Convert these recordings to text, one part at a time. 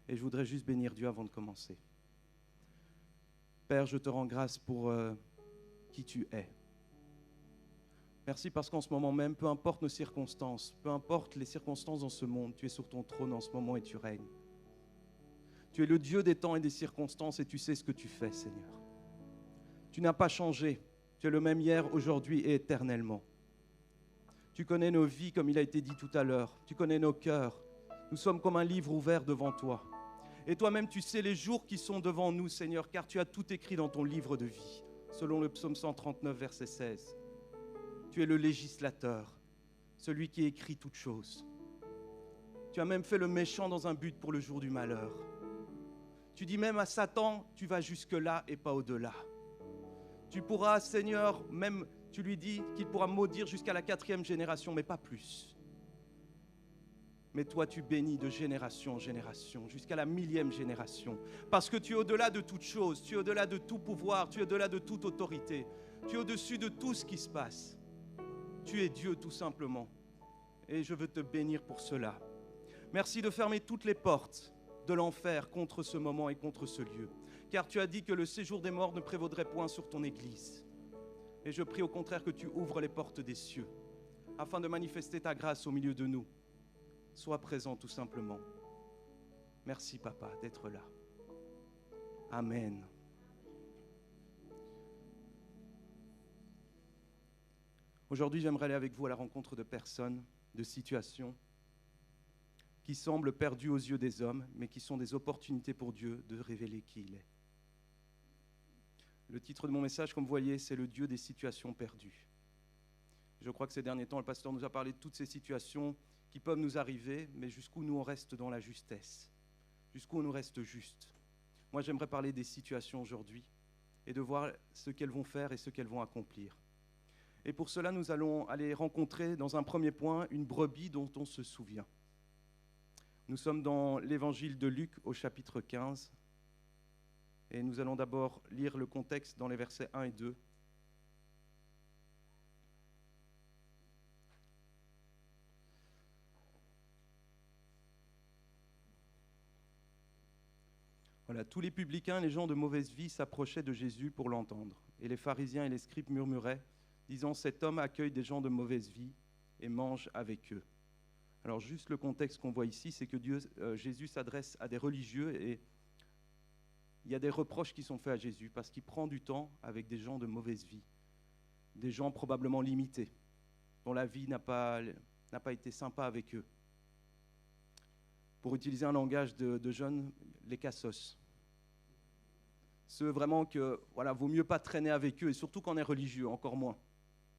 Et je voudrais juste bénir Dieu avant de commencer. Père, je te rends grâce pour qui tu es. Merci parce qu'en ce moment même, peu importe nos circonstances, peu importe les circonstances dans ce monde, tu es sur ton trône en ce moment et tu règnes. Tu es le Dieu des temps et des circonstances et tu sais ce que tu fais, Seigneur. Tu n'as pas changé. Tu es le même hier, aujourd'hui et éternellement. Tu connais nos vies comme il a été dit tout à l'heure. Tu connais nos cœurs. Nous sommes comme un livre ouvert devant toi. Et toi-même, tu sais les jours qui sont devant nous, Seigneur, car tu as tout écrit dans ton livre de vie, selon le psaume 139, verset 16. Tu es le législateur, celui qui écrit toutes choses. Tu as même fait le méchant dans un but pour le jour du malheur. Tu dis même à Satan, tu vas jusque-là et pas au-delà. Tu pourras, Seigneur, même, tu lui dis qu'il pourra maudire jusqu'à la 4e génération, mais pas plus. Mais toi, tu bénis de génération en génération, jusqu'à la 1000e génération. Parce que tu es au-delà de toute chose, tu es au-delà de tout pouvoir, tu es au-delà de toute autorité. Tu es au-dessus de tout ce qui se passe. Tu es Dieu tout simplement. Et je veux te bénir pour cela. Merci de fermer toutes les portes de l'enfer contre ce moment et contre ce lieu. Car tu as dit que le séjour des morts ne prévaudrait point sur ton Église. Et je prie au contraire que tu ouvres les portes des cieux, afin de manifester ta grâce au milieu de nous. Sois présent tout simplement. Merci Papa d'être là. Amen. Aujourd'hui, j'aimerais aller avec vous à la rencontre de personnes, de situations qui semblent perdues aux yeux des hommes, mais qui sont des opportunités pour Dieu de révéler qui il est. Le titre de mon message, comme vous voyez, c'est le Dieu des situations perdues. Je crois que ces derniers temps, le pasteur nous a parlé de toutes ces situations qui peuvent nous arriver, mais jusqu'où nous on reste dans la justesse, jusqu'où on nous reste juste. Moi, j'aimerais parler des situations aujourd'hui et de voir ce qu'elles vont faire et ce qu'elles vont accomplir. Et pour cela, nous allons aller rencontrer dans un premier point une brebis dont on se souvient. Nous sommes dans l'évangile de Luc au chapitre 15 et nous allons d'abord lire le contexte dans les versets 1 et 2. Voilà, tous les publicains, les gens de mauvaise vie s'approchaient de Jésus pour l'entendre. Et les pharisiens et les scribes murmuraient, disant « Cet homme accueille des gens de mauvaise vie et mange avec eux. » Alors juste le contexte qu'on voit ici, c'est que Jésus s'adresse à des religieux et il y a des reproches qui sont faits à Jésus parce qu'il prend du temps avec des gens de mauvaise vie, des gens probablement limités, dont la vie n'a pas été sympa avec eux. Pour utiliser un langage de jeunes, les cassos. Ceux vraiment que, voilà, vaut mieux pas traîner avec eux, et surtout quand on est religieux, encore moins.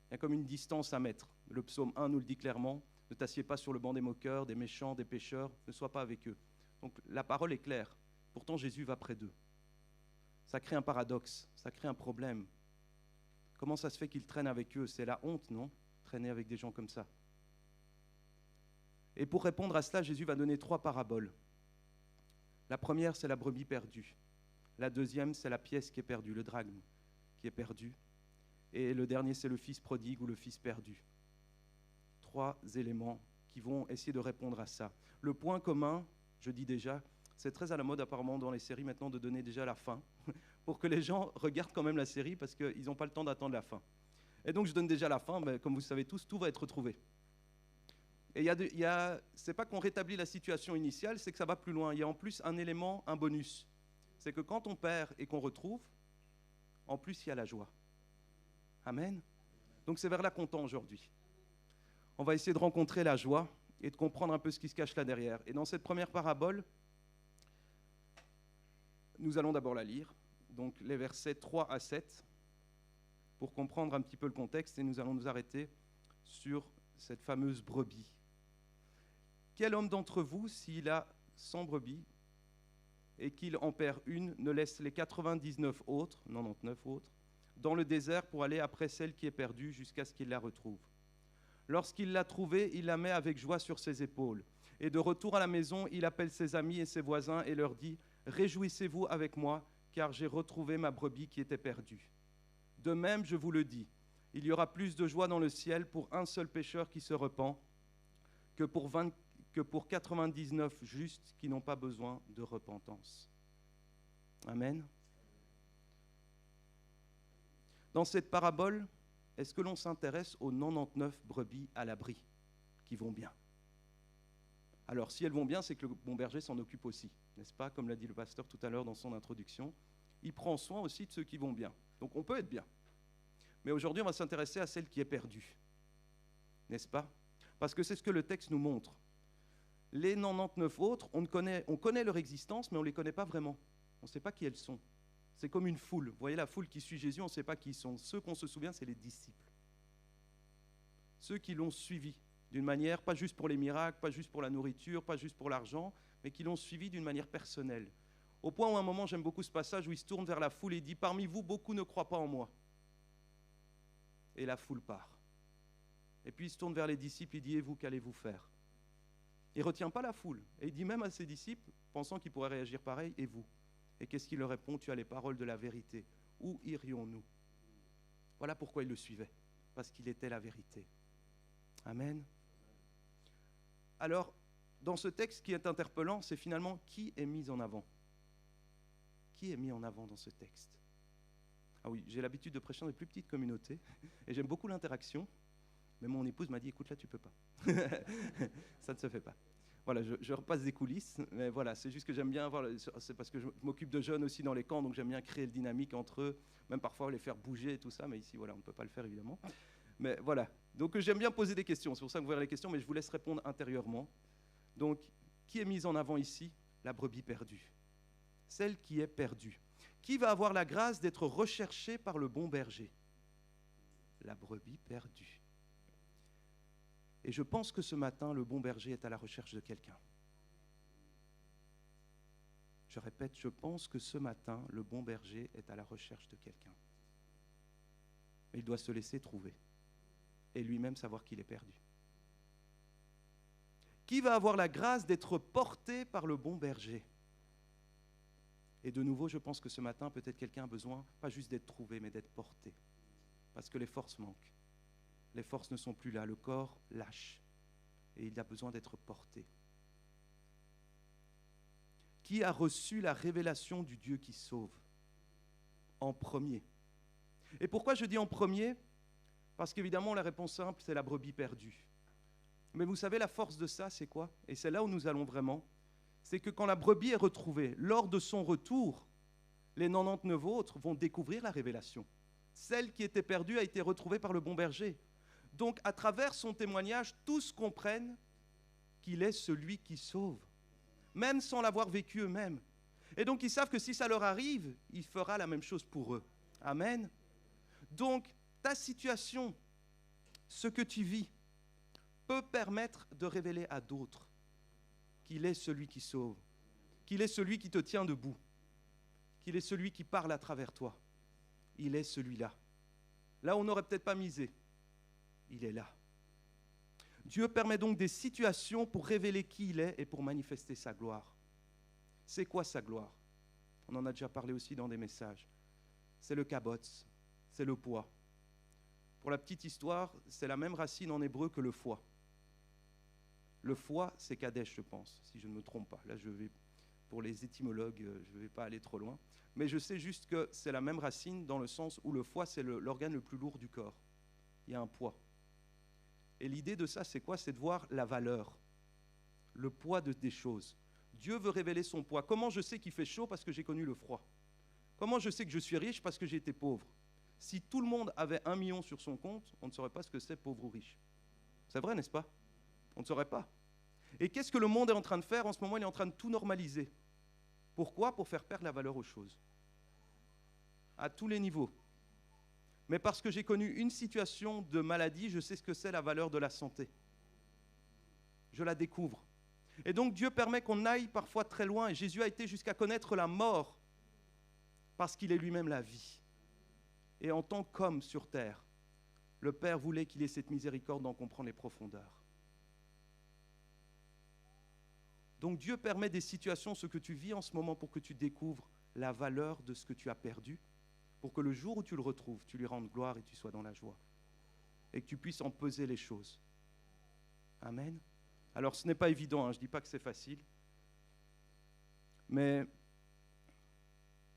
Il y a comme une distance à mettre. Le psaume 1 nous le dit clairement, ne t'assieds pas sur le banc des moqueurs, des méchants, des pécheurs, ne sois pas avec eux. Donc la parole est claire. Pourtant Jésus va près d'eux. Ça crée un paradoxe, ça crée un problème. Comment ça se fait qu'ils traînent avec eux? C'est la honte, non? Traîner avec des gens comme ça. Et pour répondre à cela, Jésus va donner 3 paraboles. La première, c'est la brebis perdue. La deuxième, c'est la pièce qui est perdue, le drachme qui est perdu. Et le dernier, c'est le fils prodigue ou le fils perdu. 3 éléments qui vont essayer de répondre à ça. Le point commun, je dis déjà, c'est très à la mode apparemment dans les séries maintenant de donner déjà la fin, pour que les gens regardent quand même la série parce qu'ils n'ont pas le temps d'attendre la fin. Et donc je donne déjà la fin, mais comme vous savez tous, tout va être retrouvé. Et c'est pas qu'on rétablit la situation initiale, c'est que ça va plus loin. Il y a en plus un élément, un bonus. C'est que quand on perd et qu'on retrouve, en plus il y a la joie. Amen. Donc c'est vers là qu'on tend aujourd'hui. On va essayer de rencontrer la joie et de comprendre un peu ce qui se cache là derrière. Et dans cette première parabole, nous allons d'abord la lire, donc les versets 3 à 7, pour comprendre un petit peu le contexte, et nous allons nous arrêter sur cette fameuse brebis. Quel homme d'entre vous, s'il a 100 brebis et qu'il en perd une, ne laisse les 99 autres, dans le désert pour aller après celle qui est perdue jusqu'à ce qu'il la retrouve? Lorsqu'il l'a trouvée, il la met avec joie sur ses épaules. Et de retour à la maison, il appelle ses amis et ses voisins et leur dit « Réjouissez-vous avec moi, car j'ai retrouvé ma brebis qui était perdue. » De même, je vous le dis, il y aura plus de joie dans le ciel pour un seul pécheur qui se repent que pour que pour 99 justes qui n'ont pas besoin de repentance. Amen. Dans cette parabole, est-ce que l'on s'intéresse aux 99 brebis à l'abri qui vont bien? Alors, si elles vont bien, c'est que le bon berger s'en occupe aussi, n'est-ce pas? Comme l'a dit le pasteur tout à l'heure dans son introduction, il prend soin aussi de ceux qui vont bien. Donc, on peut être bien. Mais aujourd'hui, on va s'intéresser à celle qui est perdue, n'est-ce pas? Parce que c'est ce que le texte nous montre. Les 99 autres, on connaît leur existence, mais on ne les connaît pas vraiment. On ne sait pas qui elles sont. C'est comme une foule. Vous voyez la foule qui suit Jésus, on ne sait pas qui ils sont. Ceux qu'on se souvient, c'est les disciples. Ceux qui l'ont suivi d'une manière, pas juste pour les miracles, pas juste pour la nourriture, pas juste pour l'argent, mais qui l'ont suivi d'une manière personnelle. Au point où à un moment, j'aime beaucoup ce passage où il se tourne vers la foule et dit « Parmi vous, beaucoup ne croient pas en moi. » Et la foule part. Et puis il se tourne vers les disciples et dit « Et vous, qu'allez-vous faire ?» Il ne retient pas la foule. Et il dit même à ses disciples, pensant qu'ils pourraient réagir pareil, « Et vous ?» Et qu'est-ce qu'il leur répond? « Tu as les paroles de la vérité. Où irions-nous » Voilà pourquoi il le suivait. Parce qu'il était la vérité. Amen. Alors, dans ce texte qui est interpellant, c'est finalement qui est mis en avant? Qui est mis en avant dans ce texte? Ah oui, j'ai l'habitude de prêcher dans des plus petites communautés et j'aime beaucoup l'interaction. Mais mon épouse m'a dit, écoute, là, tu peux pas. Ça ne se fait pas. Voilà, je repasse des coulisses, mais voilà, c'est juste que j'aime bien avoir, c'est parce que je m'occupe de jeunes aussi dans les camps, donc j'aime bien créer le dynamique entre eux, même parfois les faire bouger et tout ça, mais ici, voilà, on ne peut pas le faire, évidemment. Mais voilà, donc j'aime bien poser des questions, c'est pour ça que vous verrez les questions, mais je vous laisse répondre intérieurement. Donc, qui est mise en avant ici? La brebis perdue. Celle qui est perdue. Qui va avoir la grâce d'être recherchée par le bon berger? La brebis perdue. Et je pense que ce matin, le bon berger est à la recherche de quelqu'un. Je répète, je pense que ce matin, le bon berger est à la recherche de quelqu'un. Mais il doit se laisser trouver et lui-même savoir qu'il est perdu. Qui va avoir la grâce d'être porté par le bon berger? Et de nouveau, je pense que ce matin, peut-être quelqu'un a besoin, pas juste d'être trouvé, mais d'être porté. Parce que les forces manquent. Les forces ne sont plus là, le corps lâche. Et il a besoin d'être porté. Qui a reçu la révélation du Dieu qui sauve? En premier. Et pourquoi je dis en premier? Parce qu'évidemment, la réponse simple, c'est la brebis perdue. Mais vous savez, la force de ça, c'est quoi? Et c'est là où nous allons vraiment. C'est que quand la brebis est retrouvée, lors de son retour, les 99 autres vont découvrir la révélation. Celle qui était perdue a été retrouvée par le bon berger. Donc, à travers son témoignage, tous comprennent qu'il est celui qui sauve, même sans l'avoir vécu eux-mêmes. Et donc, ils savent que si ça leur arrive, il fera la même chose pour eux. Amen. Donc, ta situation, ce que tu vis, peut permettre de révéler à d'autres qu'il est celui qui sauve, qu'il est celui qui te tient debout, qu'il est celui qui parle à travers toi. Il est celui-là. Là où on n'aurait peut-être pas misé, il est là. Dieu permet donc des situations pour révéler qui il est et pour manifester sa gloire. C'est quoi sa gloire? On en a déjà parlé aussi dans des messages. C'est le kabots, c'est le poids. Pour la petite histoire, c'est la même racine en hébreu que le foie. Le foie, c'est Kadesh, je pense, si je ne me trompe pas. Là, pour les étymologues, je ne vais pas aller trop loin. Mais je sais juste que c'est la même racine dans le sens où le foie, c'est l'organe le plus lourd du corps. Il y a un poids. Et l'idée de ça, c'est quoi? C'est de voir la valeur, le poids des choses. Dieu veut révéler son poids. Comment je sais qu'il fait chaud? Parce que j'ai connu le froid. Comment je sais que je suis riche? Parce que j'ai été pauvre. Si tout le monde avait 1 million sur son compte, on ne saurait pas ce que c'est pauvre ou riche. C'est vrai, n'est-ce pas? On ne saurait pas. Et qu'est-ce que le monde est en train de faire? En ce moment, il est en train de tout normaliser. Pourquoi? Pour faire perdre la valeur aux choses. À tous les niveaux. Mais parce que j'ai connu une situation de maladie, je sais ce que c'est la valeur de la santé. Je la découvre. Et donc Dieu permet qu'on aille parfois très loin. Et Jésus a été jusqu'à connaître la mort parce qu'il est lui-même la vie. Et en tant qu'homme sur terre, le Père voulait qu'il ait cette miséricorde d'en comprendre les profondeurs. Donc Dieu permet des situations, ce que tu vis en ce moment, pour que tu découvres la valeur de ce que tu as perdu, pour que le jour où tu le retrouves, tu lui rendes gloire et tu sois dans la joie. Et que tu puisses en peser les choses. Amen. Alors ce n'est pas évident, hein, je ne dis pas que c'est facile, mais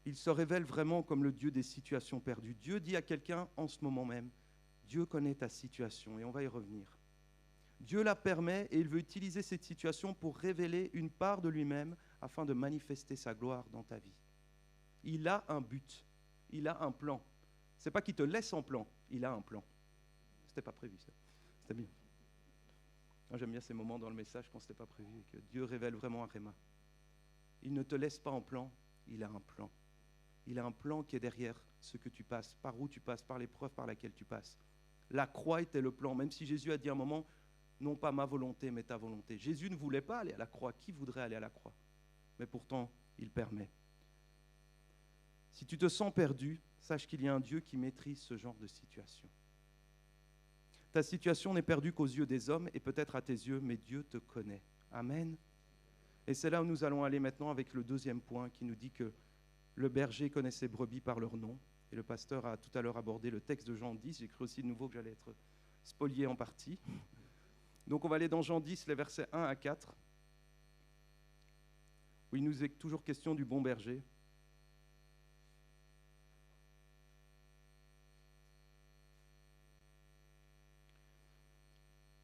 il se révèle vraiment comme le Dieu des situations perdues. Dieu dit à quelqu'un en ce moment même, Dieu connaît ta situation et on va y revenir. Dieu la permet et il veut utiliser cette situation pour révéler une part de lui-même afin de manifester sa gloire dans ta vie. Il a un but, il a un plan. Ce n'est pas qu'il te laisse en plan, il a un plan. Ce n'était pas prévu ça, c'était bien. Moi, j'aime bien ces moments dans le message quand ce n'était pas prévu et que Dieu révèle vraiment un réma. Il ne te laisse pas en plan, il a un plan. Il a un plan qui est derrière ce que tu passes, par où tu passes, par l'épreuve par laquelle tu passes. La croix était le plan, même si Jésus a dit à un moment, non pas ma volonté, mais ta volonté. Jésus ne voulait pas aller à la croix. Qui voudrait aller à la croix? Mais pourtant, il permet. Si tu te sens perdu, sache qu'il y a un Dieu qui maîtrise ce genre de situation. Ta situation n'est perdue qu'aux yeux des hommes et peut-être à tes yeux, mais Dieu te connaît. Amen. Et c'est là où nous allons aller maintenant avec le deuxième point qui nous dit que le berger connaît ses brebis par leur nom. Et le pasteur a tout à l'heure abordé le texte de Jean 10. J'ai cru aussi de nouveau que j'allais être spolié en partie. Donc on va aller dans Jean 10, les versets 1 à 4, où il nous est toujours question du bon berger.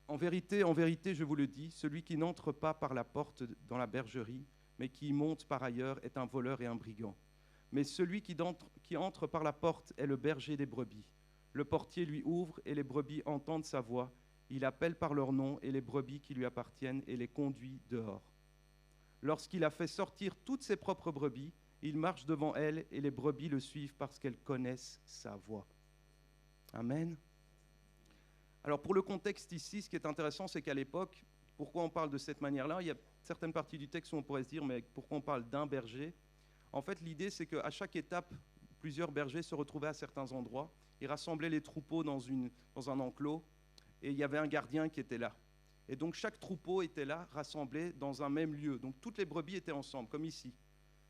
En vérité, je vous le dis, celui qui n'entre pas par la porte dans la bergerie, mais qui y monte par ailleurs, est un voleur et un brigand. Mais celui qui entre par la porte est le berger des brebis. Le portier lui ouvre et les brebis entendent sa voix. Il appelle par leur nom et les brebis qui lui appartiennent et les conduit dehors. Lorsqu'il a fait sortir toutes ses propres brebis, il marche devant elles et les brebis le suivent parce qu'elles connaissent sa voix. Amen. Alors pour le contexte ici, ce qui est intéressant, c'est qu'à l'époque, pourquoi on parle de cette manière-là? Il y a certaines parties du texte où on pourrait se dire, mais pourquoi on parle d'un berger? En fait, l'idée, c'est qu'à chaque étape, plusieurs bergers se retrouvaient à certains endroits. Ils rassemblaient les troupeaux dans un enclos et il y avait un gardien qui était là. Et donc chaque troupeau était là, rassemblé dans un même lieu. Donc toutes les brebis étaient ensemble, comme ici.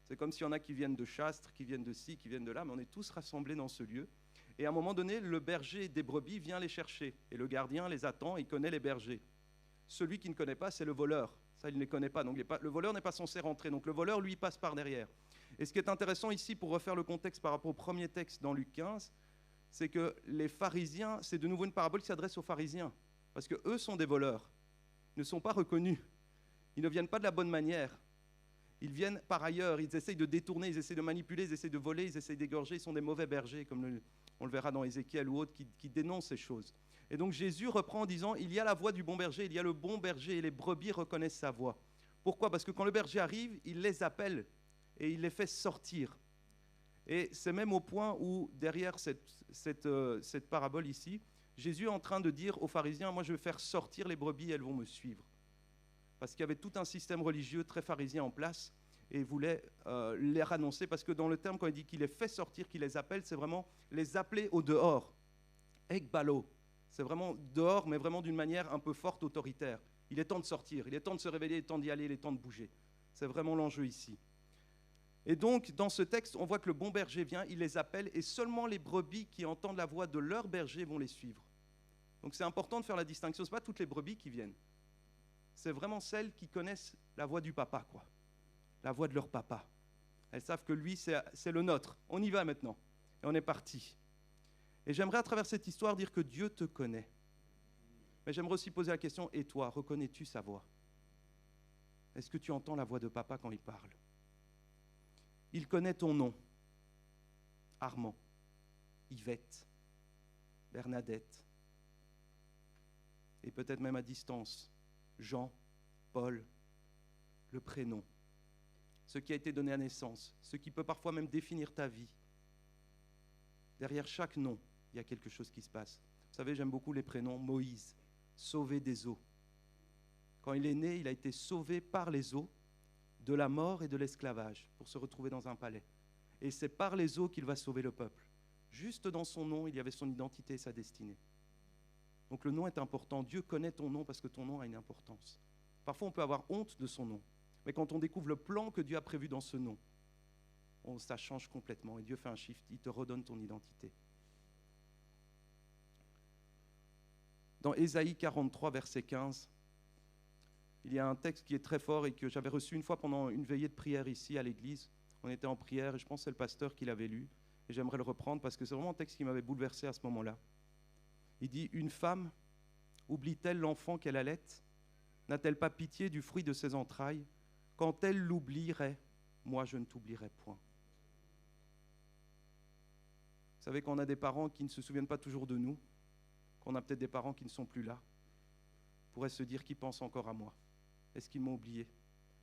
C'est comme s'il y en a qui viennent de Chastres, qui viennent de ci, qui viennent de là, mais on est tous rassemblés dans ce lieu. Et à un moment donné, le berger des brebis vient les chercher. Et le gardien les attend, il connaît les bergers. Celui qui ne connaît pas, c'est le voleur. Ça, il ne les connaît pas. Donc le voleur n'est pas censé rentrer. Donc le voleur, lui, passe par derrière. Et ce qui est intéressant ici, pour refaire le contexte par rapport au premier texte dans Luc 15, c'est que les pharisiens, c'est de nouveau une parabole qui s'adresse aux pharisiens. Parce qu'eux sont des voleurs, ne sont pas reconnus. Ils ne viennent pas de la bonne manière. Ils viennent par ailleurs, ils essayent de détourner, ils essayent de manipuler, ils essayent de voler, ils essayent d'égorger. Ils sont des mauvais bergers, comme on le verra dans Ézéchiel ou autres, qui dénoncent ces choses. Et donc Jésus reprend en disant, il y a la voix du bon berger, il y a le bon berger et les brebis reconnaissent sa voix. Pourquoi? Parce que quand le berger arrive, il les appelle et il les fait sortir. Et c'est même au point où, derrière cette parabole ici, Jésus est en train de dire aux pharisiens, moi je vais faire sortir les brebis, elles vont me suivre. Parce qu'il y avait tout un système religieux très pharisien en place, et il voulait les annoncer, parce que dans le terme, quand il dit qu'il les fait sortir, qu'il les appelle, c'est vraiment les appeler au dehors. Ekbalo, c'est vraiment dehors, mais vraiment d'une manière un peu forte, autoritaire. Il est temps de sortir, il est temps de se réveiller, il est temps d'y aller, il est temps de bouger. C'est vraiment l'enjeu ici. Et donc, dans ce texte, on voit que le bon berger vient, il les appelle, et seulement les brebis qui entendent la voix de leur berger vont les suivre. Donc c'est important de faire la distinction, ce n'est pas toutes les brebis qui viennent. C'est vraiment celles qui connaissent la voix du papa, quoi. La voix de leur papa. Elles savent que lui, c'est le nôtre. On y va maintenant. Et on est parti. Et j'aimerais à travers cette histoire dire que Dieu te connaît. Mais j'aimerais aussi poser la question, et toi, reconnais-tu sa voix? Est-ce que tu entends la voix de papa quand il parle? Il connaît ton nom. Armand, Yvette, Bernadette, et peut-être même à distance, Jean, Paul, le prénom, ce qui a été donné à naissance, ce qui peut parfois même définir ta vie. Derrière chaque nom, il y a quelque chose qui se passe. Vous savez, j'aime beaucoup les prénoms. Moïse, sauvé des eaux. Quand il est né, il a été sauvé par les eaux de la mort et de l'esclavage pour se retrouver dans un palais. Et c'est par les eaux qu'il va sauver le peuple. Juste dans son nom, il y avait son identité et sa destinée. Donc le nom est important. Dieu connaît ton nom parce que ton nom a une importance. Parfois, on peut avoir honte de son nom. Mais quand on découvre le plan que Dieu a prévu dans ce nom, ça change complètement. Et Dieu fait un shift, il te redonne ton identité. « 」 » 」 « 」 « 」 « 」 » « 」 » « 」 » « 」 » « 」 » « 」 » « 」 » « 」 » « 」 » « 」 » « 」 » « 」 » « 」 » « 」 » « 」 » « « « 」 » « « 」 » « « 」 » « « 」 » Dans Ésaïe 43, verset 15, Il y a un texte qui est très fort et que j'avais reçu une fois pendant une veillée de prière ici à l'église. On était en prière et je pense que c'est le pasteur qui l'avait lu. Et j'aimerais le reprendre parce que c'est vraiment un texte qui m'avait bouleversé à ce moment-là. Il dit « Une femme oublie-t-elle l'enfant qu'elle allait? N'a-t-elle pas pitié du fruit de ses entrailles? Quand elle l'oublierait, moi je ne t'oublierai point. » Vous savez qu'on a des parents qui ne se souviennent pas toujours de nous, qu'on a peut-être des parents qui ne sont plus là, pourraient se dire qu'ils pensent encore à moi. Est-ce qu'ils m'ont oublié?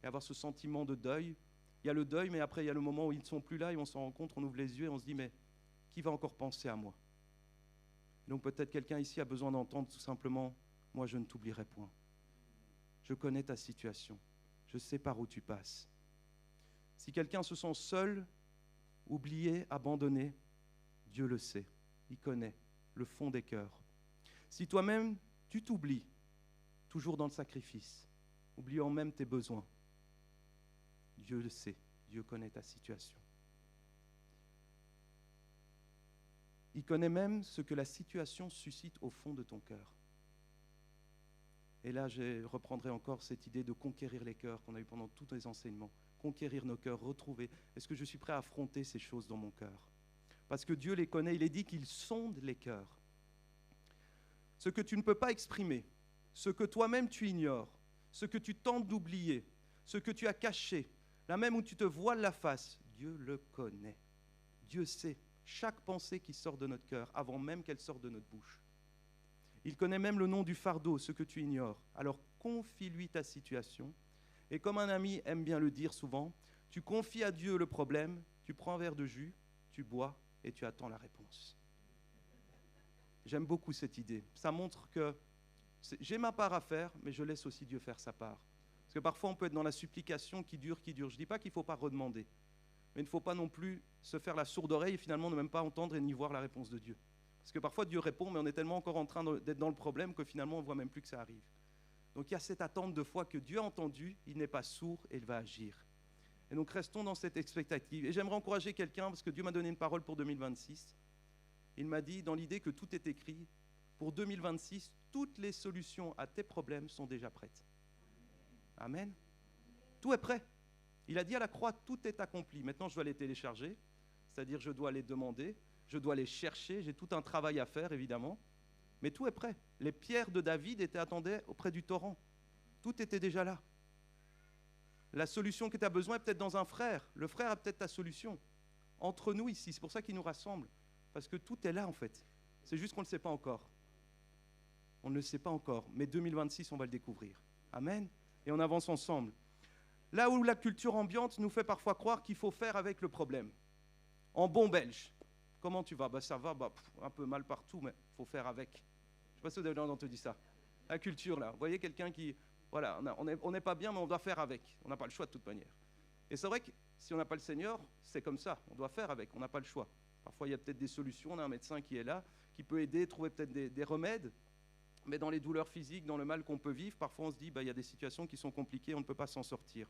Et avoir ce sentiment de deuil. Il y a le deuil, mais après il y a le moment où ils ne sont plus là et on s'en rend compte, on ouvre les yeux et on se dit mais qui va encore penser à moi? Donc peut-être quelqu'un ici a besoin d'entendre tout simplement moi je ne t'oublierai point. Je connais ta situation, je sais par où tu passes. Si quelqu'un se sent seul, oublié, abandonné, Dieu le sait, il connaît le fond des cœurs. Si toi-même tu t'oublies, toujours dans le sacrifice, oubliant même tes besoins, Dieu le sait, Dieu connaît ta situation. Il connaît même ce que la situation suscite au fond de ton cœur. Et là, je reprendrai encore cette idée de conquérir les cœurs qu'on a eu pendant tous les enseignements. Conquérir nos cœurs, retrouver. Est-ce que je suis prêt à affronter ces choses dans mon cœur? Parce que Dieu les connaît, il est dit qu'il sonde les cœurs. Ce que tu ne peux pas exprimer, ce que toi-même tu ignores, ce que tu tentes d'oublier, ce que tu as caché, là même où tu te voiles la face, Dieu le connaît. Dieu sait chaque pensée qui sort de notre cœur avant même qu'elle sorte de notre bouche. Il connaît même le nom du fardeau, ce que tu ignores. Alors confie-lui ta situation. Et comme un ami aime bien le dire souvent, tu confies à Dieu le problème, tu prends un verre de jus, tu bois et tu attends la réponse. J'aime beaucoup cette idée. Ça montre que j'ai ma part à faire, mais je laisse aussi Dieu faire sa part. Parce que parfois on peut être dans la supplication qui dure. Je ne dis pas qu'il ne faut pas redemander. Mais il ne faut pas non plus se faire la sourde oreille et finalement ne même pas entendre et ni voir la réponse de Dieu. Parce que parfois Dieu répond, mais on est tellement encore en train d'être dans le problème que finalement on ne voit même plus que ça arrive. Donc il y a cette attente de foi que Dieu a entendue, il n'est pas sourd et il va agir. Et donc restons dans cette expectative. Et j'aimerais encourager quelqu'un, parce que Dieu m'a donné une parole pour 2026. Il m'a dit, dans l'idée que tout est écrit, pour 2026, toutes les solutions à tes problèmes sont déjà prêtes. Amen. Tout est prêt. Il a dit à la croix, tout est accompli. Maintenant, je dois les télécharger, c'est-à-dire je dois les demander, je dois les chercher, j'ai tout un travail à faire, évidemment, mais tout est prêt. Les pierres de David attendaient auprès du torrent. Tout était déjà là. La solution que tu as besoin est peut-être dans un frère. Le frère a peut-être ta solution. Entre nous ici, c'est pour ça qu'il nous rassemble, parce que tout est là, en fait. C'est juste qu'on ne le sait pas encore. On ne le sait pas encore, mais 2026, on va le découvrir. Amen. Et on avance ensemble. Là où la culture ambiante nous fait parfois croire qu'il faut faire avec le problème. En bon belge, comment tu vas? Ça va, un peu mal partout, mais il faut faire avec. Je ne sais pas si vous avez entendu ça. La culture, là. Vous voyez quelqu'un qui... Voilà, on n'est pas bien, mais on doit faire avec. On n'a pas le choix de toute manière. Et c'est vrai que si on n'a pas le Seigneur, c'est comme ça. On doit faire avec, on n'a pas le choix. Parfois, il y a peut-être des solutions. On a un médecin qui est là, qui peut aider, trouver peut-être des remèdes. Mais dans les douleurs physiques, dans le mal qu'on peut vivre, parfois on se dit, il y a des situations qui sont compliquées, on ne peut pas s'en sortir.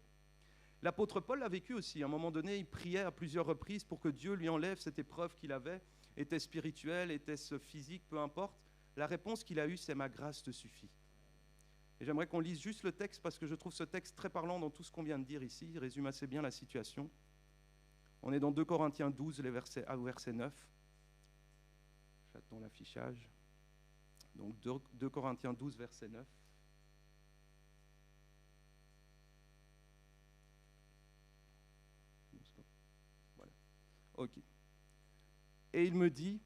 L'apôtre Paul l'a vécu aussi. À un moment donné, il priait à plusieurs reprises pour que Dieu lui enlève cette épreuve qu'il avait, était-ce spirituelle, était-ce physique, peu importe. La réponse qu'il a eue, c'est « ma grâce te suffit ». Et j'aimerais qu'on lise juste le texte parce que je trouve ce texte très parlant dans tout ce qu'on vient de dire ici. Il résume assez bien la situation. On est dans 2 Corinthiens 12, les versets 1 au verset 9. J'attends l'affichage. Donc 2 Corinthiens 12, verset 9. Voilà. Ok. Et il me dit,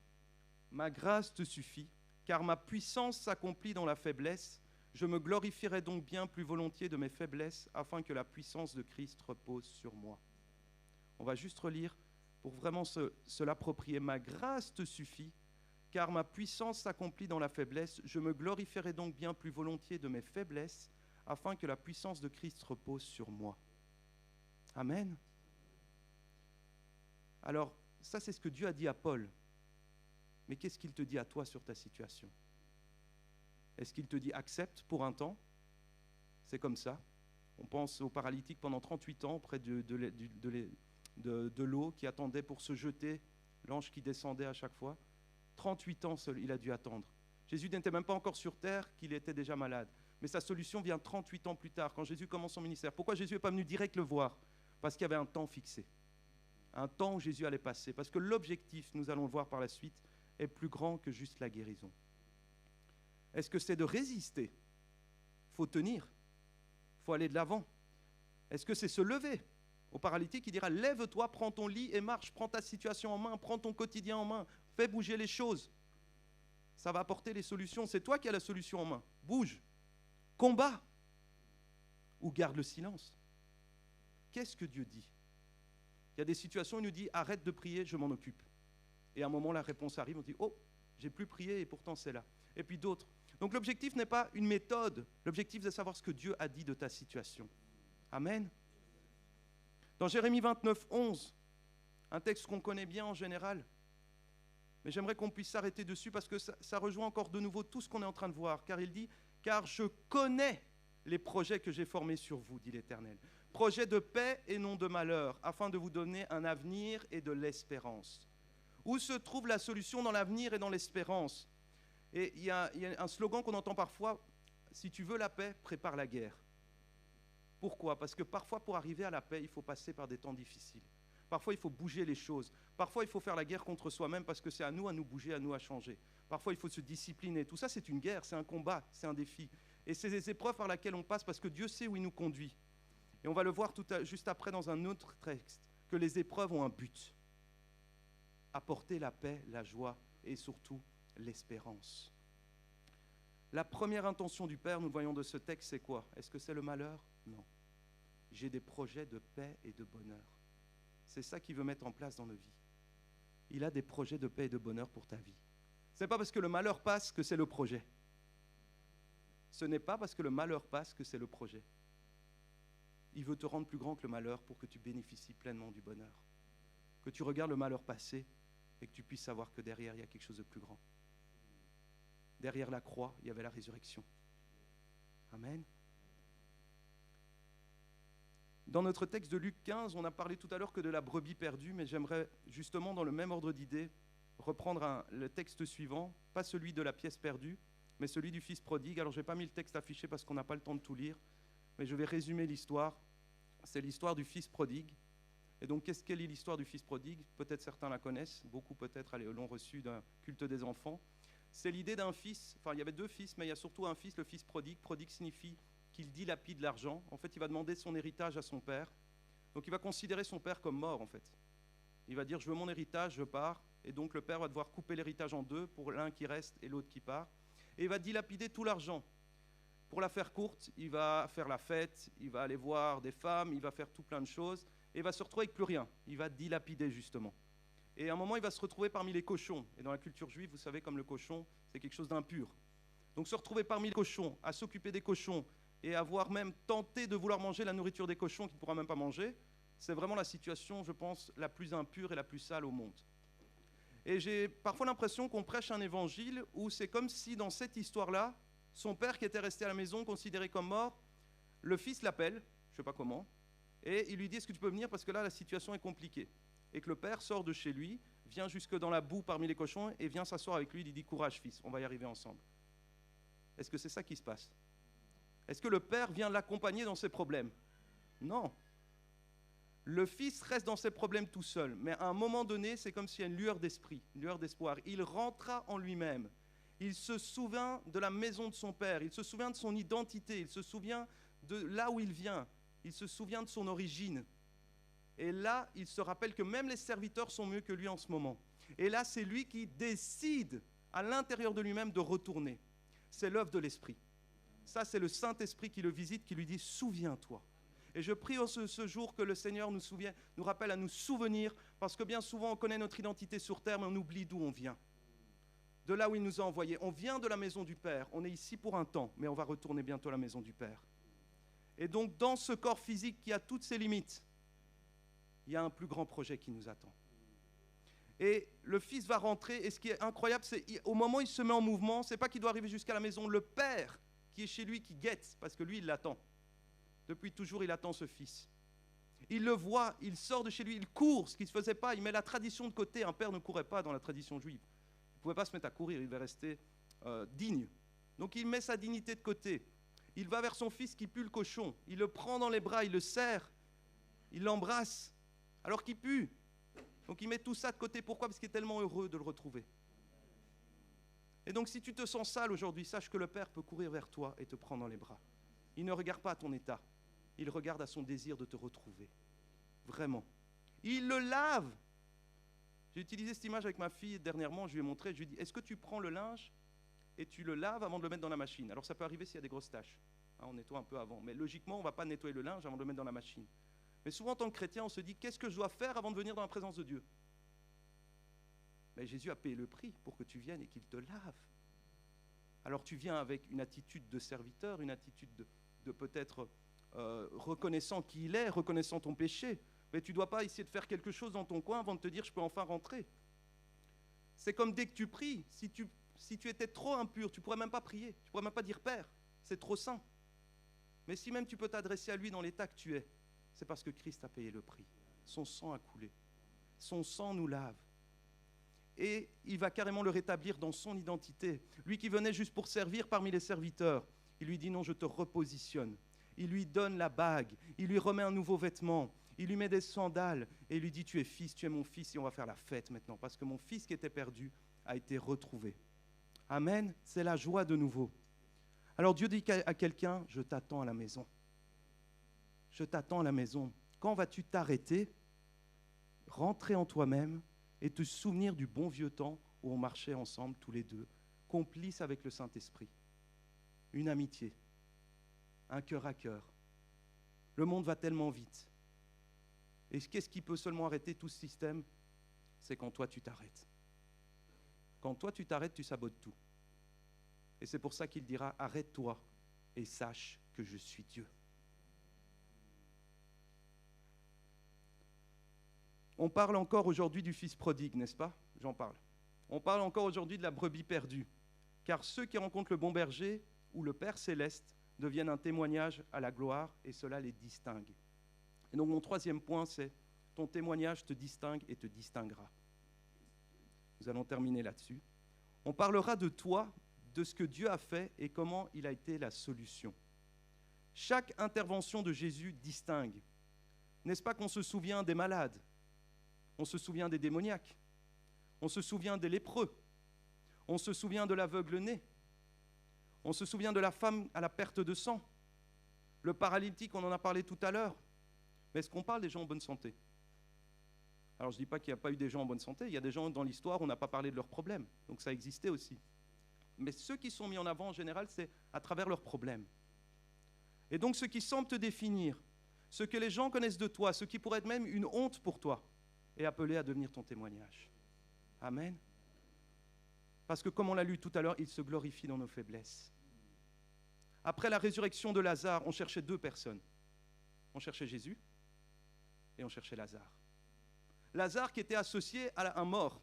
ma grâce te suffit, car ma puissance s'accomplit dans la faiblesse. Je me glorifierai donc bien plus volontiers de mes faiblesses, afin que la puissance de Christ repose sur moi. On va juste relire pour vraiment se l'approprier. Ma grâce te suffit, car ma puissance s'accomplit dans la faiblesse. Je me glorifierai donc bien plus volontiers de mes faiblesses, afin que la puissance de Christ repose sur moi. Amen. Alors, ça c'est ce que Dieu a dit à Paul. Mais qu'est-ce qu'il te dit à toi sur ta situation? Est-ce qu'il te dit accepte pour un temps? C'est comme ça. On pense aux paralytiques pendant 38 ans près de l'eau qui attendait pour se jeter, l'ange qui descendait à chaque fois. 38 ans seul, il a dû attendre. Jésus n'était même pas encore sur terre qu'il était déjà malade. Mais sa solution vient 38 ans plus tard, quand Jésus commence son ministère. Pourquoi Jésus n'est pas venu direct le voir? Parce qu'il y avait un temps fixé. Un temps où Jésus allait passer. Parce que l'objectif, nous allons le voir par la suite, est plus grand que juste la guérison. Est-ce que c'est de résister? Il faut tenir. Il faut aller de l'avant. Est-ce que c'est se lever? Au paralytique, il dira, lève-toi, prends ton lit et marche. Prends ta situation en main, prends ton quotidien en main. Fais bouger les choses. Ça va apporter les solutions. C'est toi qui as la solution en main. Bouge. Combat. Ou garde le silence. Qu'est-ce que Dieu dit? Il y a des situations où il nous dit, arrête de prier, je m'en occupe. Et à un moment, la réponse arrive, on dit, oh, j'ai plus prié et pourtant c'est là. Et puis d'autres. Donc l'objectif n'est pas une méthode. L'objectif, c'est de savoir ce que Dieu a dit de ta situation. Amen. Dans Jérémie 29, 11, un texte qu'on connaît bien en général, mais j'aimerais qu'on puisse s'arrêter dessus parce que ça rejoint encore de nouveau tout ce qu'on est en train de voir. Car il dit, car je connais les projets que j'ai formés sur vous, dit l'Éternel. Projets de paix et non de malheur, afin de vous donner un avenir et de l'espérance. Où se trouve la solution dans l'avenir et dans l'espérance? Et il y a un slogan qu'on entend parfois, si tu veux la paix, prépare la guerre. Pourquoi? Parce que parfois, pour arriver à la paix, il faut passer par des temps difficiles. Parfois, il faut bouger les choses. Parfois, il faut faire la guerre contre soi-même parce que c'est à nous bouger, à nous à changer. Parfois, il faut se discipliner. Tout ça, c'est une guerre, c'est un combat, c'est un défi. Et c'est des épreuves par lesquelles on passe parce que Dieu sait où il nous conduit. Et on va le voir juste après dans un autre texte, que les épreuves ont un but. Apporter la paix, la joie et surtout l'espérance. La première intention du Père, nous le voyons de ce texte, c'est quoi? Est-ce que c'est le malheur? Non. J'ai des projets de paix et de bonheur. C'est ça qu'il veut mettre en place dans nos vies. Il a des projets de paix et de bonheur pour ta vie. Ce n'est pas parce que le malheur passe que c'est le projet. Ce n'est pas parce que le malheur passe que c'est le projet. Il veut te rendre plus grand que le malheur pour que tu bénéficies pleinement du bonheur. Que tu regardes le malheur passer et que tu puisses savoir que derrière, il y a quelque chose de plus grand. Derrière la croix, il y avait la résurrection. Amen. Dans notre texte de Luc 15, on a parlé tout à l'heure que de la brebis perdue, mais j'aimerais justement, dans le même ordre d'idées, reprendre le texte suivant, pas celui de la pièce perdue, mais celui du fils prodigue. Alors, je n'ai pas mis le texte affiché parce qu'on n'a pas le temps de tout lire, mais je vais résumer l'histoire. C'est l'histoire du fils prodigue. Et donc, quelle est l'histoire du fils prodigue? Peut-être certains la connaissent, beaucoup peut-être l'ont reçu d'un culte des enfants. C'est l'idée d'un fils, enfin il y avait deux fils, mais il y a surtout un fils, le fils prodigue. Prodigue signifie qu'il dilapide l'argent. En fait, il va demander son héritage à son père. Donc il va considérer son père comme mort en fait. Il va dire, je veux mon héritage, je pars. Et donc le père va devoir couper l'héritage en deux pour l'un qui reste et l'autre qui part. Et il va dilapider tout l'argent. Pour la faire courte, il va faire la fête, il va aller voir des femmes, il va faire tout plein de choses. Et il va se retrouver avec plus rien. Il va dilapider justement. Et à un moment, il va se retrouver parmi les cochons. Et dans la culture juive, vous savez, comme le cochon, c'est quelque chose d'impur. Donc se retrouver parmi les cochons, à s'occuper des cochons et avoir même tenté de vouloir manger la nourriture des cochons qu'il ne pourra même pas manger, c'est vraiment la situation, je pense, la plus impure et la plus sale au monde. Et j'ai parfois l'impression qu'on prêche un évangile où c'est comme si dans cette histoire-là, son père qui était resté à la maison, considéré comme mort, le fils l'appelle, je ne sais pas comment, et il lui dit, est-ce que tu peux venir parce que là, la situation est compliquée. Et que le père sort de chez lui, vient jusque dans la boue parmi les cochons et vient s'asseoir avec lui, il dit, courage fils, on va y arriver ensemble. Est-ce que c'est ça qui se passe? Est-ce que le père vient l'accompagner dans ses problèmes? Non. Le fils reste dans ses problèmes tout seul, mais à un moment donné, c'est comme s'il y a une lueur d'esprit, une lueur d'espoir. Il rentra en lui-même. Il se souvient de la maison de son père, il se souvient de son identité, il se souvient de là où il vient, il se souvient de son origine. Et là, il se rappelle que même les serviteurs sont mieux que lui en ce moment. Et là, c'est lui qui décide à l'intérieur de lui-même de retourner. C'est l'œuvre de l'Esprit. Ça, c'est le Saint-Esprit qui le visite, qui lui dit « Souviens-toi ». Et je prie ce jour que le Seigneur nous rappelle à nous souvenir, parce que bien souvent, on connaît notre identité sur terre, mais on oublie d'où on vient. De là où il nous a envoyés. On vient de la maison du Père. On est ici pour un temps, mais on va retourner bientôt à la maison du Père. Et donc, dans ce corps physique qui a toutes ses limites, il y a un plus grand projet qui nous attend. Et le fils va rentrer, et ce qui est incroyable, c'est au moment où il se met en mouvement, c'est pas qu'il doit arriver jusqu'à la maison, le père qui est chez lui, qui guette, parce que lui, il l'attend. Depuis toujours, il attend ce fils. Il le voit, il sort de chez lui, il court, ce qui ne se faisait pas, il met la tradition de côté. Un père ne courait pas dans la tradition juive. Il ne pouvait pas se mettre à courir, il devait rester digne. Donc il met sa dignité de côté. Il va vers son fils qui pue le cochon. Il le prend dans les bras, il le serre, il l'embrasse, alors qu'il pue. Donc il met tout ça de côté. Pourquoi? Parce qu'il est tellement heureux de le retrouver. Et donc si tu te sens sale aujourd'hui, sache que le Père peut courir vers toi et te prendre dans les bras. Il ne regarde pas à ton état, il regarde à son désir de te retrouver. Vraiment. Il le lave. J'ai utilisé cette image avec ma fille dernièrement, je lui ai montré, je lui ai dit, est-ce que tu prends le linge et tu le laves avant de le mettre dans la machine? Alors ça peut arriver s'il y a des grosses taches, hein, on nettoie un peu avant, mais logiquement on ne va pas nettoyer le linge avant de le mettre dans la machine. Mais souvent en tant que chrétien, on se dit, qu'est-ce que je dois faire avant de venir dans la présence de Dieu? Mais Jésus a payé le prix pour que tu viennes et qu'il te lave. Alors tu viens avec une attitude de serviteur, une attitude de peut-être reconnaissant qui il est, reconnaissant ton péché. Mais tu ne dois pas essayer de faire quelque chose dans ton coin avant de te dire je peux enfin rentrer. C'est comme dès que tu pries, si tu étais trop impur, tu ne pourrais même pas prier, tu ne pourrais même pas dire Père, c'est trop saint. Mais si même tu peux t'adresser à lui dans l'état que tu es, c'est parce que Christ a payé le prix. Son sang a coulé. Son sang nous lave. Et il va carrément le rétablir dans son identité. Lui qui venait juste pour servir parmi les serviteurs, il lui dit non, je te repositionne. Il lui donne la bague, il lui remet un nouveau vêtement, il lui met des sandales et il lui dit tu es fils, tu es mon fils et on va faire la fête maintenant parce que mon fils qui était perdu a été retrouvé. Amen, c'est la joie de nouveau. Alors Dieu dit à quelqu'un, je t'attends à la maison. Je t'attends à la maison. Quand vas-tu t'arrêter, rentrer en toi-même et te souvenir du bon vieux temps où on marchait ensemble tous les deux, complices avec le Saint-Esprit, une amitié, un cœur à cœur. Le monde va tellement vite. Et qu'est-ce qui peut seulement arrêter tout ce système? C'est quand toi tu t'arrêtes. Quand toi tu t'arrêtes, tu sabotes tout. Et c'est pour ça qu'il dira, arrête-toi et sache que je suis Dieu. On parle encore aujourd'hui du fils prodigue, n'est-ce pas? J'en parle. On parle encore aujourd'hui de la brebis perdue. Car ceux qui rencontrent le bon berger ou le Père céleste deviennent un témoignage à la gloire et cela les distingue. Et donc mon troisième point, c'est ton témoignage te distingue et te distinguera. Nous allons terminer là-dessus. On parlera de toi, de ce que Dieu a fait et comment il a été la solution. Chaque intervention de Jésus distingue. N'est-ce pas qu'on se souvient des malades? On se souvient des démoniaques, on se souvient des lépreux, on se souvient de l'aveugle-né, on se souvient de la femme à la perte de sang, le paralytique, on en a parlé tout à l'heure. Mais est-ce qu'on parle des gens en bonne santé? Alors je ne dis pas qu'il n'y a pas eu des gens en bonne santé, il y a des gens dans l'histoire où on n'a pas parlé de leurs problèmes, donc ça existait aussi. Mais ceux qui sont mis en avant en général, c'est à travers leurs problèmes. Et donc ce qui semble te définir, ce que les gens connaissent de toi, ce qui pourrait être même une honte pour toi, est appelé à devenir ton témoignage. Amen. Parce que comme on l'a lu tout à l'heure, il se glorifie dans nos faiblesses. Après la résurrection de Lazare, on cherchait deux personnes. On cherchait Jésus et on cherchait Lazare. Lazare qui était associé à un mort.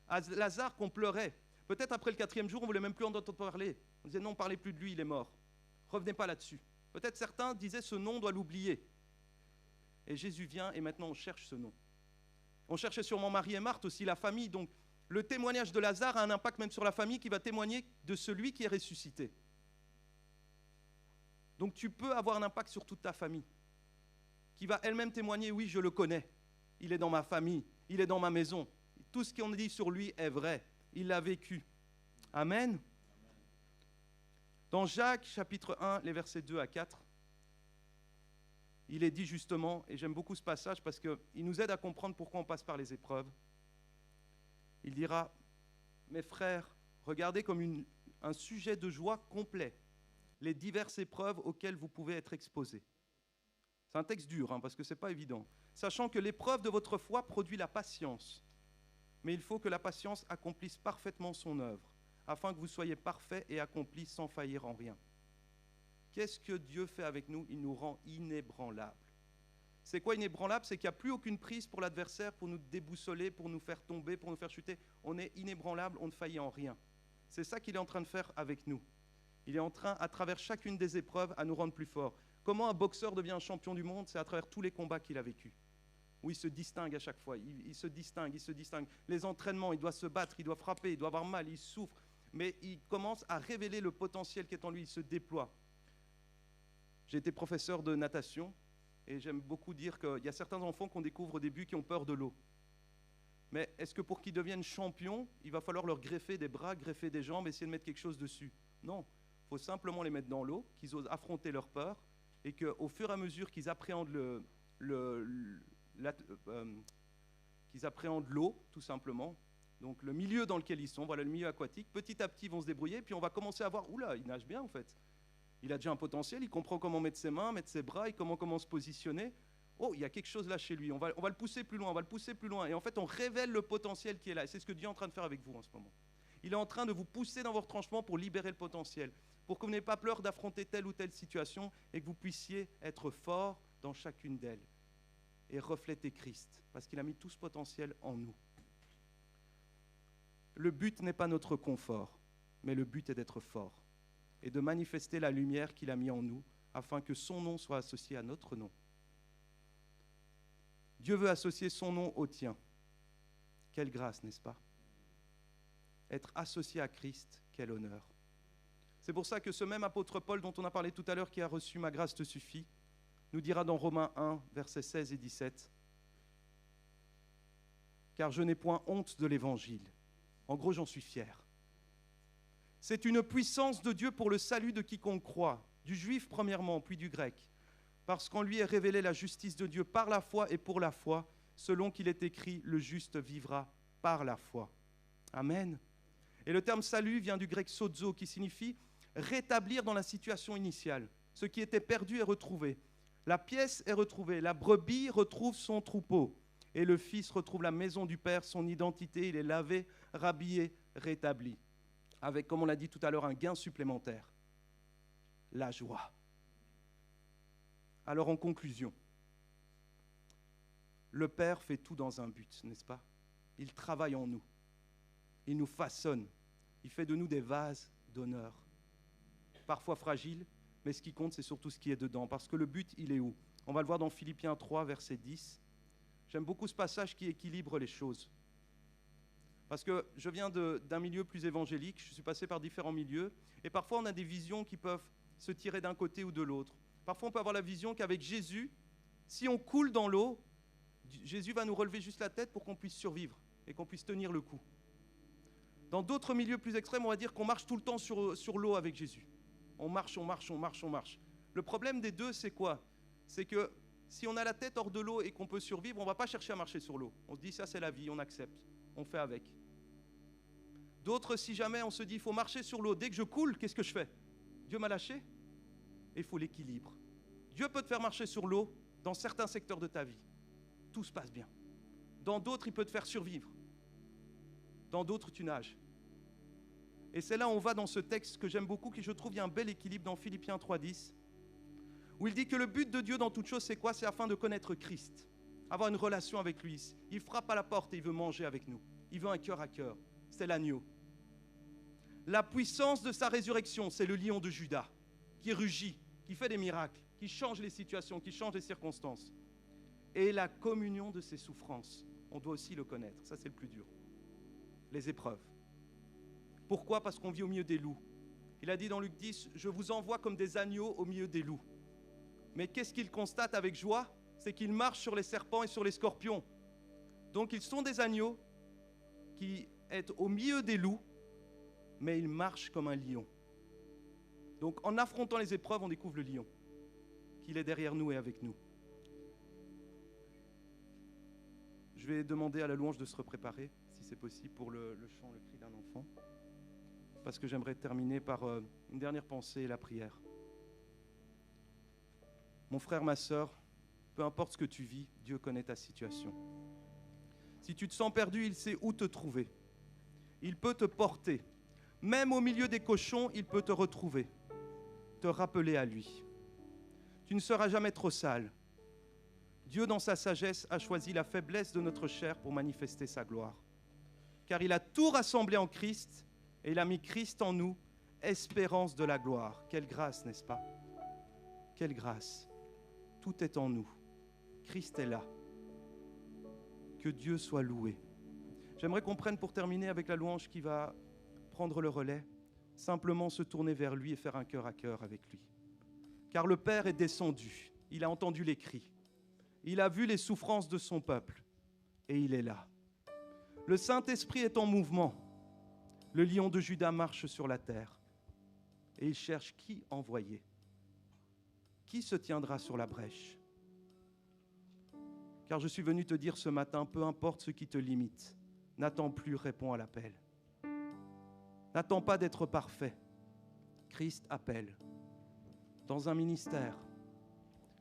Lazare qu'on pleurait. Peut-être après le 4e jour, on ne voulait même plus en entendre parler. On disait non, parlez plus de lui, il est mort. Revenez pas là-dessus. Peut-être certains disaient ce nom, on doit l'oublier. Et Jésus vient et maintenant on cherche ce nom. On cherchait sûrement Marie et Marthe aussi, la famille. Donc, le témoignage de Lazare a un impact même sur la famille qui va témoigner de celui qui est ressuscité. Donc, tu peux avoir un impact sur toute ta famille qui va elle-même témoigner, oui, je le connais. Il est dans ma famille, il est dans ma maison. Tout ce qu'on dit sur lui est vrai. Il l'a vécu. Amen. Dans Jacques, chapitre 1, les versets 2 à 4, il est dit justement, et j'aime beaucoup ce passage parce qu'il nous aide à comprendre pourquoi on passe par les épreuves. Il dira, mes frères, regardez comme un sujet de joie complet les diverses épreuves auxquelles vous pouvez être exposés. C'est un texte dur, parce que ce n'est pas évident. Sachant que l'épreuve de votre foi produit la patience. Mais il faut que la patience accomplisse parfaitement son œuvre, afin que vous soyez parfaits et accomplis sans faillir en rien. Qu'est-ce que Dieu fait avec nous? Il nous rend inébranlables. C'est quoi inébranlable? C'est qu'il n'y a plus aucune prise pour l'adversaire, pour nous déboussoler, pour nous faire tomber, pour nous faire chuter. On est inébranlable, on ne faillit en rien. C'est ça qu'il est en train de faire avec nous. Il est en train, à travers chacune des épreuves, à nous rendre plus forts. Comment un boxeur devient un champion du monde? C'est à travers tous les combats qu'il a vécus. Où il se distingue à chaque fois. Il se distingue. Les entraînements, il doit se battre, il doit frapper, il doit avoir mal, il souffre. Mais il commence à révéler le potentiel qui est en lui, il se déploie. J'ai été professeur de natation et j'aime beaucoup dire qu'il y a certains enfants qu'on découvre au début qui ont peur de l'eau. Mais est-ce que pour qu'ils deviennent champions, il va falloir leur greffer des bras, greffer des jambes, essayer de mettre quelque chose dessus? Non, il faut simplement les mettre dans l'eau, qu'ils osent affronter leur peur et qu'au fur et à mesure qu'ils appréhendent qu'ils appréhendent l'eau, tout simplement, donc le milieu dans lequel ils sont, voilà le milieu aquatique, petit à petit ils vont se débrouiller, puis on va commencer à voir, oula, il nage bien en fait. Il a déjà un potentiel, il comprend comment mettre ses mains, mettre ses bras, et comment se positionner. Oh, il y a quelque chose là chez lui, on va le pousser plus loin, on va le pousser plus loin. Et en fait, on révèle le potentiel qui est là. Et c'est ce que Dieu est en train de faire avec vous en ce moment. Il est en train de vous pousser dans vos retranchements pour libérer le potentiel, pour que vous n'ayez pas peur d'affronter telle ou telle situation et que vous puissiez être fort dans chacune d'elles et refléter Christ, parce qu'il a mis tout ce potentiel en nous. Le but n'est pas notre confort, mais le but est d'être fort et de manifester la lumière qu'il a mis en nous, afin que son nom soit associé à notre nom. Dieu veut associer son nom au tien. Quelle grâce, n'est-ce pas? Être associé à Christ, quel honneur. C'est pour ça que ce même apôtre Paul dont on a parlé tout à l'heure, qui a reçu ma grâce te suffit, nous dira dans Romains 1, versets 16 et 17, « Car je n'ai point honte de l'évangile. » En gros, j'en suis fier. C'est une puissance de Dieu pour le salut de quiconque croit, du juif premièrement, puis du grec, parce qu'en lui est révélée la justice de Dieu par la foi et pour la foi, selon qu'il est écrit, le juste vivra par la foi. Amen. Et le terme salut vient du grec sozo, qui signifie rétablir dans la situation initiale. Ce qui était perdu est retrouvé. La pièce est retrouvée, la brebis retrouve son troupeau, et le fils retrouve la maison du père, son identité, il est lavé, rhabillé, rétabli. Avec, comme on l'a dit tout à l'heure, un gain supplémentaire, la joie. Alors en conclusion, le Père fait tout dans un but, n'est-ce pas? Il travaille en nous, il nous façonne, il fait de nous des vases d'honneur, parfois fragiles, mais ce qui compte, c'est surtout ce qui est dedans, parce que le but, il est où? On va le voir dans Philippiens 3, verset 10. J'aime beaucoup ce passage qui équilibre les choses. Parce que je viens d'un milieu plus évangélique, je suis passé par différents milieux, et parfois on a des visions qui peuvent se tirer d'un côté ou de l'autre. Parfois on peut avoir la vision qu'avec Jésus, si on coule dans l'eau, Jésus va nous relever juste la tête pour qu'on puisse survivre et qu'on puisse tenir le coup. Dans d'autres milieux plus extrêmes, on va dire qu'on marche tout le temps sur l'eau avec Jésus. On marche, on marche, on marche, on marche. Le problème des deux, c'est quoi? C'est que si on a la tête hors de l'eau et qu'on peut survivre, on ne va pas chercher à marcher sur l'eau. On se dit, ça c'est la vie, on accepte, on fait avec. D'autres, si jamais on se dit, il faut marcher sur l'eau, dès que je coule, qu'est-ce que je fais? Dieu m'a lâché? Et il faut l'équilibre. Dieu peut te faire marcher sur l'eau dans certains secteurs de ta vie. Tout se passe bien. Dans d'autres, il peut te faire survivre. Dans d'autres, tu nages. Et c'est là où on va dans ce texte que j'aime beaucoup, qui je trouve, il y a un bel équilibre dans Philippiens 3,10, où il dit que le but de Dieu dans toute chose, c'est quoi? C'est afin de connaître Christ, avoir une relation avec lui. Il frappe à la porte et il veut manger avec nous. Il veut un cœur à cœur. C'est l'agneau. La puissance de sa résurrection, c'est le lion de Juda, qui rugit, qui fait des miracles, qui change les situations, qui change les circonstances. Et la communion de ses souffrances, on doit aussi le connaître. Ça, c'est le plus dur. Les épreuves. Pourquoi? Parce qu'on vit au milieu des loups. Il a dit dans Luc 10, « Je vous envoie comme des agneaux au milieu des loups. » Mais qu'est-ce qu'il constate avec joie? C'est qu'ils marchent sur les serpents et sur les scorpions. Donc ils sont des agneaux qui sont au milieu des loups, mais ils marchent comme un lion. Donc en affrontant les épreuves, on découvre le lion, qu'il est derrière nous et avec nous. Je vais demander à la louange de se repréparer, si c'est possible, pour le chant, le cri d'un enfant. Parce que j'aimerais terminer par une dernière pensée et la prière. Mon frère, ma sœur, peu importe ce que tu vis, Dieu connaît ta situation. Si tu te sens perdu, il sait où te trouver. Il peut te porter. Même au milieu des cochons, il peut te retrouver, te rappeler à lui. Tu ne seras jamais trop sale. Dieu, dans sa sagesse, a choisi la faiblesse de notre chair pour manifester sa gloire. Car il a tout rassemblé en Christ et il a mis Christ en nous, espérance de la gloire. Quelle grâce, n'est-ce pas? Quelle grâce. Tout est en nous. Christ est là. Que Dieu soit loué. J'aimerais qu'on prenne pour terminer avec la louange qui va prendre le relais, simplement se tourner vers lui et faire un cœur à cœur avec lui. car le Père est descendu. Il a entendu les cris. Il a vu les souffrances de son peuple. Et il est là. Le Saint-Esprit est en mouvement. Le lion de Juda marche sur la terre. Et il cherche qui envoyer. Qui se tiendra sur la brèche? Car je suis venu te dire ce matin, peu importe ce qui te limite, n'attends plus, réponds à l'appel. N'attends pas d'être parfait. Christ appelle. Dans un ministère,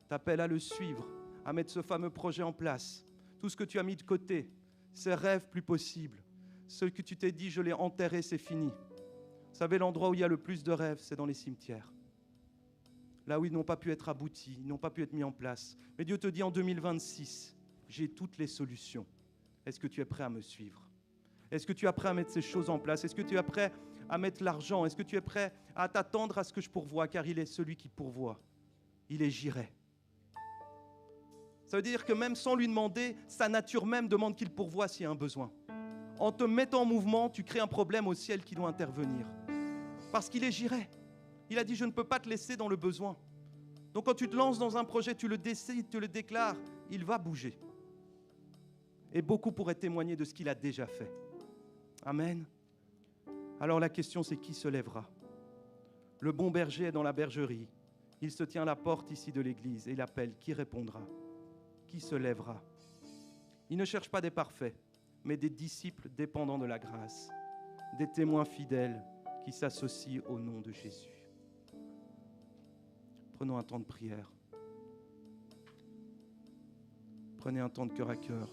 t'appelle à le suivre, à mettre ce fameux projet en place. Tout ce que tu as mis de côté, ces rêves plus possibles, ce que tu t'es dit, je l'ai enterré, c'est fini. Vous savez, l'endroit où il y a le plus de rêves, c'est dans les cimetières. Là où ils n'ont pas pu être aboutis, ils n'ont pas pu être mis en place. Mais Dieu te dit en 2026, j'ai toutes les solutions. Est-ce que tu es prêt à me suivre? Est-ce que tu es prêt à mettre ces choses en place? Est-ce que tu es prêt à mettre l'argent? Est-ce que tu es prêt à t'attendre à ce que je pourvoie? Car il est celui qui pourvoit. Il est Jireh. Ça veut dire que même sans lui demander, sa nature même demande qu'il pourvoie s'il y a un besoin. En te mettant en mouvement, tu crées un problème au ciel qui doit intervenir. Parce qu'il est Jireh. Il a dit, je ne peux pas te laisser dans le besoin. Donc quand tu te lances dans un projet, tu le décides, tu le déclares, il va bouger. Et beaucoup pourraient témoigner de ce qu'il a déjà fait. Amen. Alors la question, c'est qui se lèvera? Le bon berger est dans la bergerie. Il se tient à la porte ici de l'église et il appelle. Qui répondra? Qui se lèvera? Il ne cherche pas des parfaits, mais des disciples dépendants de la grâce, des témoins fidèles qui s'associent au nom de Jésus. Prenons un temps de prière. Prenez un temps de cœur à cœur,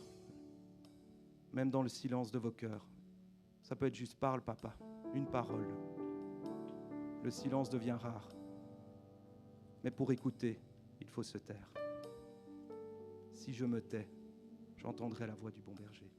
même dans le silence de vos cœurs. Ça peut être juste parle, papa, une parole. Le silence devient rare. Mais pour écouter, il faut se taire. Si je me tais, j'entendrai la voix du bon berger.